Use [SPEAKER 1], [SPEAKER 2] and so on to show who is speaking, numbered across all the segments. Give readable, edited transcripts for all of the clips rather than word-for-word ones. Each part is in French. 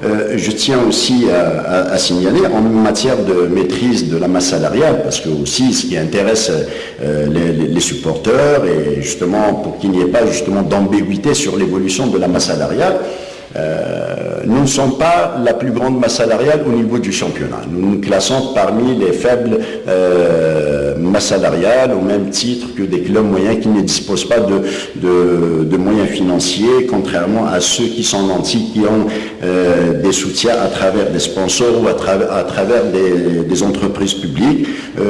[SPEAKER 1] je tiens aussi à signaler en matière de maîtrise de la masse salariale, parce que aussi ce qui intéresse les supporters, et justement pour qu'il n'y ait pas justement d'ambiguïté sur l'évolution de la masse salariale, nous ne sommes pas la plus grande masse salariale au niveau du championnat. Nous nous classons parmi les faibles masses salariales, au même titre que des clubs moyens qui ne disposent pas de moyens financiers, contrairement à ceux qui sont nantis, qui ont des soutiens à travers des sponsors ou à travers des entreprises publiques.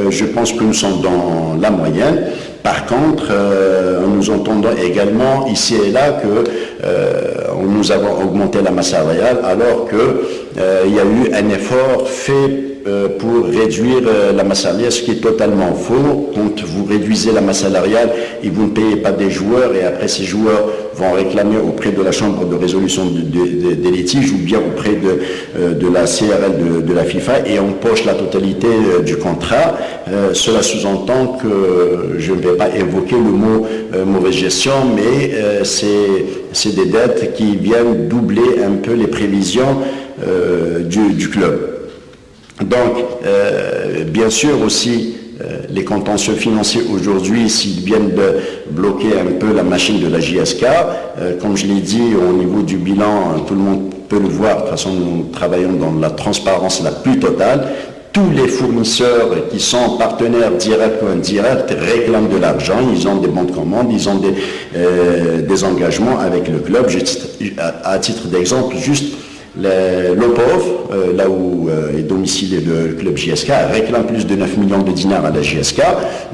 [SPEAKER 1] Je pense que nous sommes dans la moyenne. Par contre, nous entendons également ici et là que nous avons augmenté la masse salariale alors qu'il y a eu un effort fait pour réduire la masse salariale, ce qui est totalement faux. Quand vous réduisez la masse salariale et vous ne payez pas des joueurs, et après ces joueurs vont réclamer auprès de la Chambre de résolution des litiges ou bien auprès de la CRL de la FIFA et empoche la totalité du contrat, cela sous-entend que je ne vais pas évoquer le mot mauvaise gestion, mais c'est des dettes qui viennent doubler un peu les prévisions du club. Donc, bien sûr aussi, les contentieux financiers aujourd'hui, s'ils viennent de bloquer un peu la machine de la JSK, comme je l'ai dit, au niveau du bilan, tout le monde peut le voir, de toute façon nous travaillons dans la transparence la plus totale. Tous les fournisseurs qui sont partenaires directs ou indirects réclament de l'argent, ils ont des bons de commande, ils ont des engagements avec le club. À titre d'exemple, juste l'OPOV, là où est domicilié le club JSK, réclame plus de 9 millions de dinars à la JSK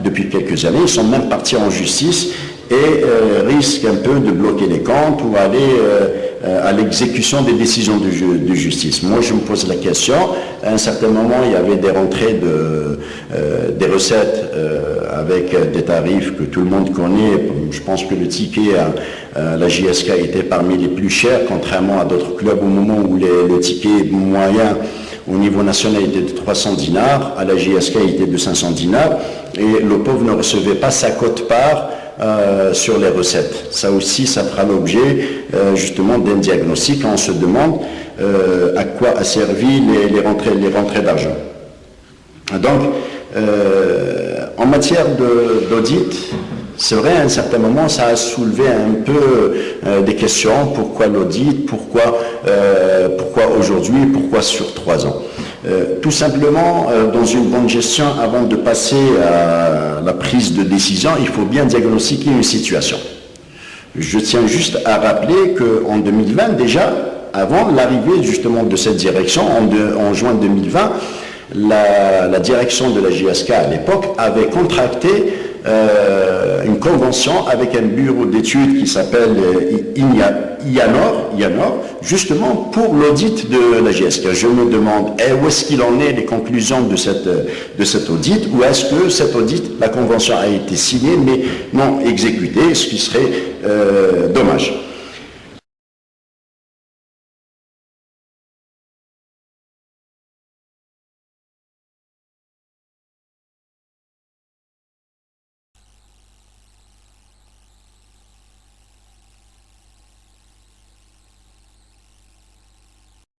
[SPEAKER 1] depuis quelques années. Ils sont même partis en justice et risquent un peu de bloquer les comptes ou aller à l'exécution des décisions de justice. Moi, je me pose la question. À un certain moment, il y avait des rentrées des recettes avec des tarifs que tout le monde connaît. Je pense que le ticket à la JSK était parmi les plus chers, contrairement à d'autres clubs au moment où le ticket moyen au niveau national était de 300 dinars, à la JSK il était de 500 dinars, et le pauvre ne recevait pas sa quote-part sur les recettes. Ça aussi, ça fera l'objet justement d'un diagnostic. On se demande à quoi a servi les rentrées d'argent. Donc, en matière d'audit, c'est vrai, à un certain moment, ça a soulevé un peu des questions. Pourquoi l'audit? Pourquoi aujourd'hui? Pourquoi sur 3 ans? Tout simplement, dans une bonne gestion, avant de passer à la prise de décision, il faut bien diagnostiquer une situation. Je tiens juste à rappeler qu'en 2020, déjà, avant l'arrivée justement de cette direction, en juin 2020, la direction de la JSK à l'époque avait contracté une convention avec un bureau d'études qui s'appelle IANOR, justement pour l'audit de la JSK. Je me demande où est-ce qu'il en est les conclusions de cet audit, ou est-ce que cet audit, la convention a été signée mais non exécutée, ce qui serait dommage.